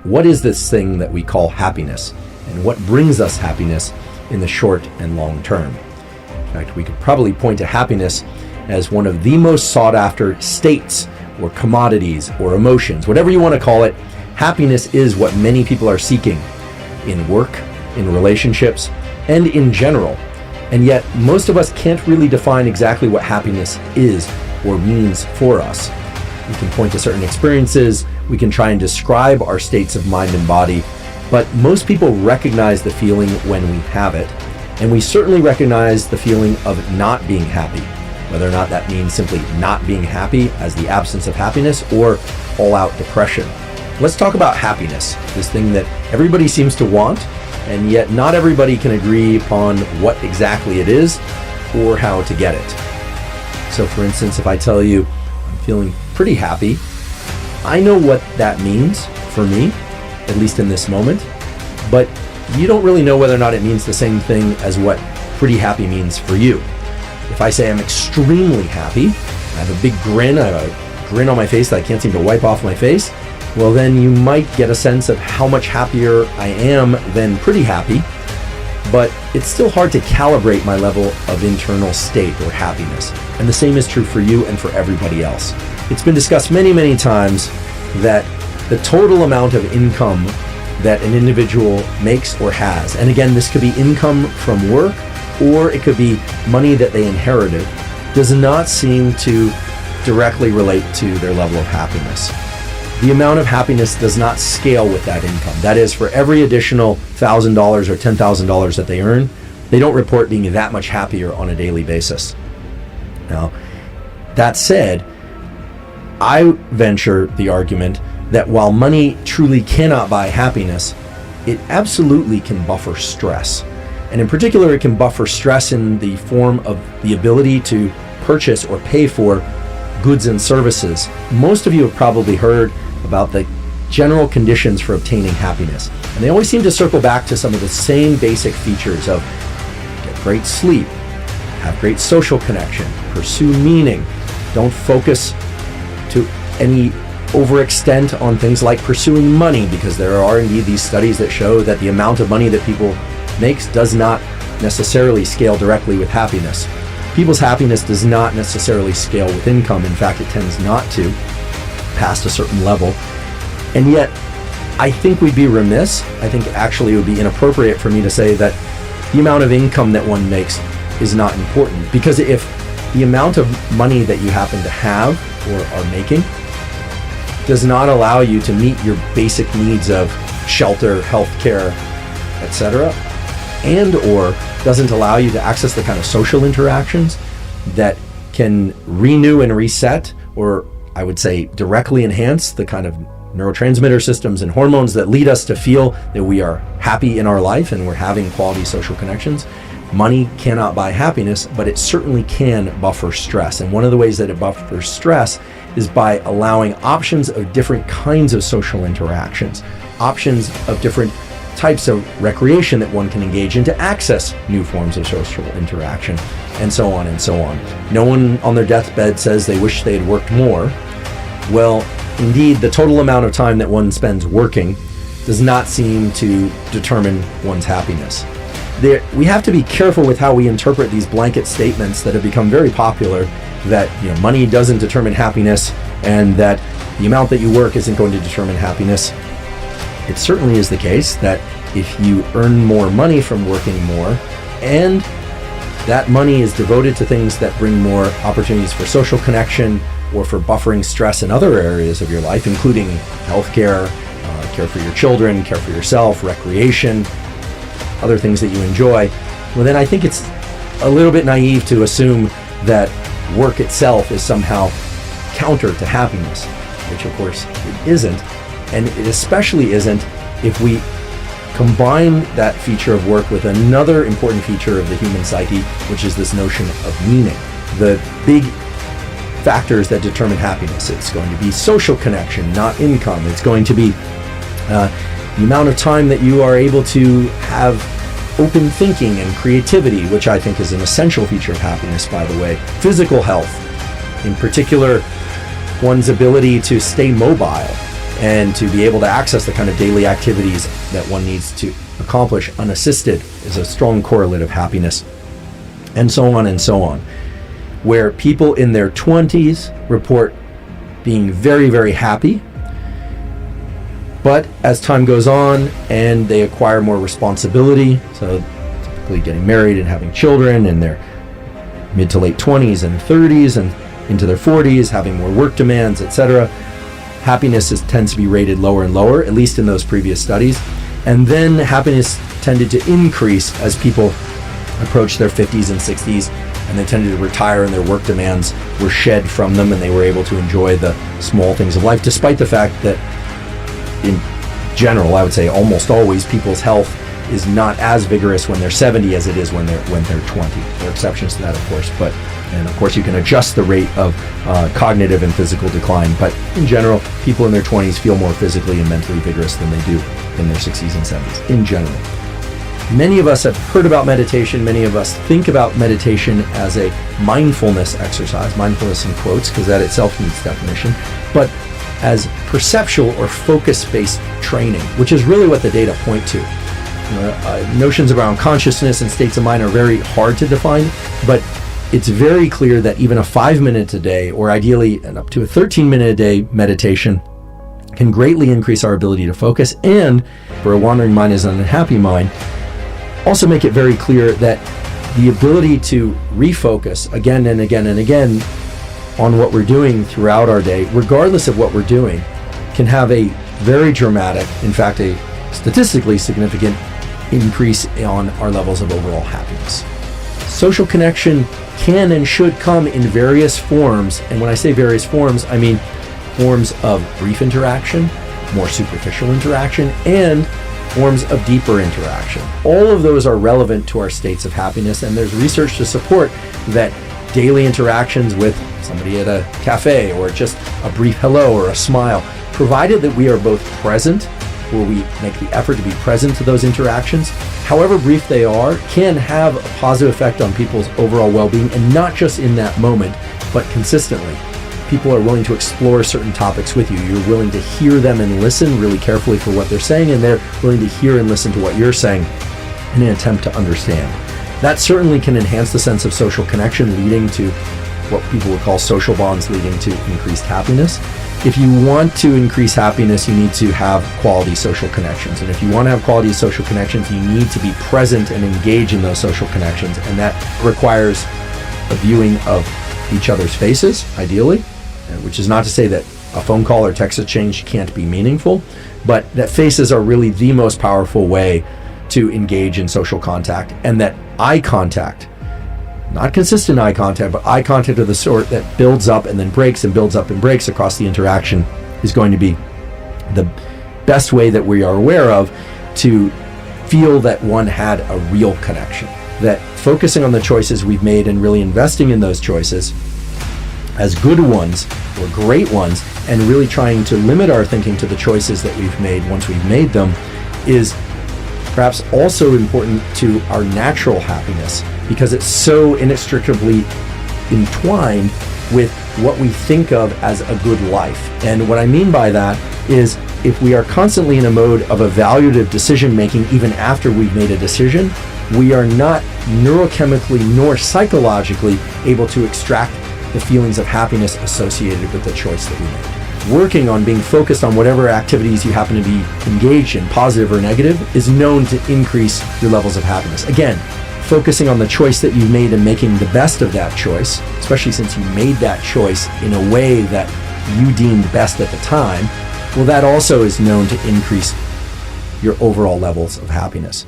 what is this thing that we call happiness, and what brings us happiness in the short and long term. In fact, we could probably point to happiness as one of the most sought after states or commodities or emotions, whatever you want to call it. Happiness is what many people are seeking in work, in relationships, and in general. And yet, most of us can't really define exactly what happiness is or means for us. We can point to certain experiences, we can try and describe our states of mind and body, but most people recognize the feeling when we have it, and we certainly recognize the feeling of not being happy, whether or not that means simply not being happy as the absence of happiness or all-out depression. Let's talk about happiness, this thing that everybody seems to want, and yet not everybody can agree upon what exactly it is or how to get it. So for instance, if I tell you I'm feeling pretty happy, I know what that means for me, at least in this moment, but you don't really know whether or not it means the same thing as what pretty happy means for you. If I say I'm extremely happy, I have a big grin, I have a grin on my face that I can't seem to wipe off my face, well then you might get a sense of how much happier I am than pretty happy, but it's still hard to calibrate my level of internal state or happiness. And the same is true for you and for everybody else. It's been discussed many, many times that the total amount of income that an individual makes or has, and again, this could be income from work or it could be money that they inherited, does not seem to directly relate to their level of happiness. The amount of happiness does not scale with that income. That is, for every additional $1,000 or $10,000 that they earn, they don't report being that much happier on a daily basis. Now, that said, I venture the argument that while money truly cannot buy happiness, it absolutely can buffer stress. And in particular, it can buffer stress in the form of the ability to purchase or pay for goods and services. Most of you have probably heard about the general conditions for obtaining happiness. And they always seem to circle back to some of the same basic features of get great sleep, have great social connection, pursue meaning, don't focus to any overextent on things like pursuing money, because there are indeed these studies that show that the amount of money that people makes does not necessarily scale directly with happiness. People's happiness does not necessarily scale with income. In fact, it tends not to, past a certain level. And yet, I think we'd be remiss, I think actually it would be inappropriate for me to say that the amount of income that one makes is not important. Because if the amount of money that you happen to have or are making does not allow you to meet your basic needs of shelter, healthcare, etc., and or doesn't allow you to access the kind of social interactions that can renew and reset, or I would say directly enhance the kind of neurotransmitter systems and hormones that lead us to feel that we are happy in our life and we're having quality social connections. Money cannot buy happiness, but it certainly can buffer stress. And one of the ways that it buffers stress is by allowing options of different kinds of social interactions, options of different types of recreation that one can engage in to access new forms of social interaction, and so on and so on. No one on their deathbed says they wish they had worked more. Well, indeed, the total amount of time that one spends working does not seem to determine one's happiness. We have to be careful with how we interpret these blanket statements that have become very popular, that money doesn't determine happiness and that the amount that you work isn't going to determine happiness. It certainly is the case that if you earn more money from working more, and that money is devoted to things that bring more opportunities for social connection or for buffering stress in other areas of your life, including healthcare, care for your children, care for yourself, recreation, other things that you enjoy, well then I think it's a little bit naive to assume that work itself is somehow counter to happiness, which of course it isn't. And it especially isn't if we combine that feature of work with another important feature of the human psyche, which is this notion of meaning. The big factors that determine happiness. It's going to be social connection, not income. It's going to be the amount of time that you are able to have open thinking and creativity, which I think is an essential feature of happiness, by the way. Physical health, in particular, one's ability to stay mobile, and to be able to access the kind of daily activities that one needs to accomplish unassisted is a strong correlate of happiness, and so on and so on. Where people in their 20s report being very, very happy, but as time goes on and they acquire more responsibility, so typically getting married and having children in their mid to late 20s and 30s and into their 40s, having more work demands, etc., happiness tends to be rated lower and lower, at least in those previous studies. And then happiness tended to increase as people approached their 50s and 60s, and they tended to retire and their work demands were shed from them and they were able to enjoy the small things of life, despite the fact that in general, I would say almost always, people's health is not as vigorous when they're 70 as it is when they're 20. There are exceptions to that, of course, and of course you can adjust the rate of cognitive and physical decline, but in general, people in their 20s feel more physically and mentally vigorous than they do in their 60s and 70s, in general. Many of us have heard about meditation. Many of us think about meditation as a mindfulness exercise, mindfulness in quotes, because that itself needs definition, but as perceptual or focus-based training, which is really what the data point to. Notions around consciousness and states of mind are very hard to define, but it's very clear that even a 5 minutes a day, or ideally up to a 13-minute a day meditation, can greatly increase our ability to focus, and for a wandering mind is an unhappy mind, also make it very clear that the ability to refocus again and again and again on what we're doing throughout our day, regardless of what we're doing, can have a very dramatic, in fact, a statistically significant increase on our levels of overall happiness. Social connection can and should come in various forms, and when I say various forms, I mean forms of brief interaction, more superficial interaction, and forms of deeper interaction. All of those are relevant to our states of happiness, and there's research to support that daily interactions with somebody at a cafe or just a brief hello or a smile, provided that we are both present, where we make the effort to be present to those interactions, however brief they are, can have a positive effect on people's overall well-being, and not just in that moment, but consistently. People are willing to explore certain topics with you. You're willing to hear them and listen really carefully for what they're saying, and they're willing to hear and listen to what you're saying in an attempt to understand. That certainly can enhance the sense of social connection, leading to what people would call social bonds, leading to increased happiness. If you want to increase happiness, you need to have quality social connections. And if you want to have quality social connections, you need to be present and engage in those social connections. And that requires a viewing of each other's faces, ideally, which is not to say that a phone call or text exchange can't be meaningful, but that faces are really the most powerful way to engage in social contact, and that eye contact, not consistent eye contact, but eye contact of the sort that builds up and then breaks and builds up and breaks across the interaction, is going to be the best way that we are aware of to feel that one had a real connection. That focusing on the choices we've made and really investing in those choices as good ones or great ones, and really trying to limit our thinking to the choices that we've made once we've made them, is perhaps also important to our natural happiness, because it's so inextricably entwined with what we think of as a good life. And what I mean by that is, if we are constantly in a mode of evaluative decision making even after we've made a decision, we are not neurochemically nor psychologically able to extract the feelings of happiness associated with the choice that we made. Working on being focused on whatever activities you happen to be engaged in, positive or negative, is known to increase your levels of happiness. Again, focusing on the choice that you made and making the best of that choice, especially since you made that choice in a way that you deemed best at the time, well, that also is known to increase your overall levels of happiness.